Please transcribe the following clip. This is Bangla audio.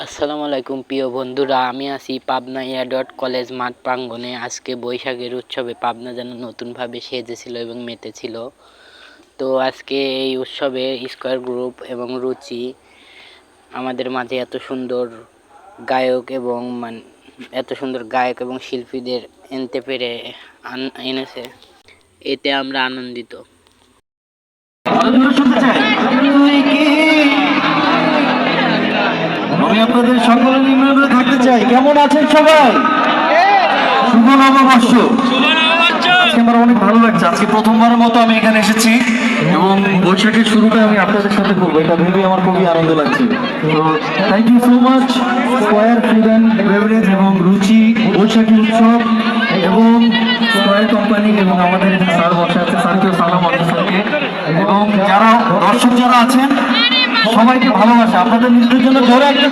আসসালামু আলাইকুম প্রিয় বন্ধুরা, আমি আছি পাবনা এয়ারডট কলেজ মাঠ প্রাঙ্গণে। আজকে বৈশাখের উৎসবে পাবনা যেন নতুনভাবে সেজেছিল এবং মেতেছিল। তো আজকে এই উৎসবে স্কয়ার গ্রুপ এবং রুচি আমাদের মাঝে এত সুন্দর গায়ক এবং শিল্পীদের এনতে পেরে এনেছে। এতে আমরা আনন্দিত। আমি আপনাদের সকলের নিম্নভাবে থাকতে চাই। কেমন আছেন সবাই? শুভ নববর্ষ। আমার অনেক ভালো লাগছে। আজকে প্রথমবারের মতো আমি এখানে এসেছি এবং বৈশাখের শুরুটা আমি আপনাদের সাথে করবো, এটা ভেবে আমার খুবই আনন্দ লাগছে। তো thank you so much square food and beverage এবং রুচি বৈশাখী উৎসব এবং স্কয়ার কোম্পানি এবং আমাদের এখানে স্যার বসে আছে, স্যারকেও সালাম আলাইকুম স্যারকে, এবং যারা দর্শক যারা আছেন সবাইকে ভালোবাসা। আপনাদের নিজেদের জন্য জোরে একটা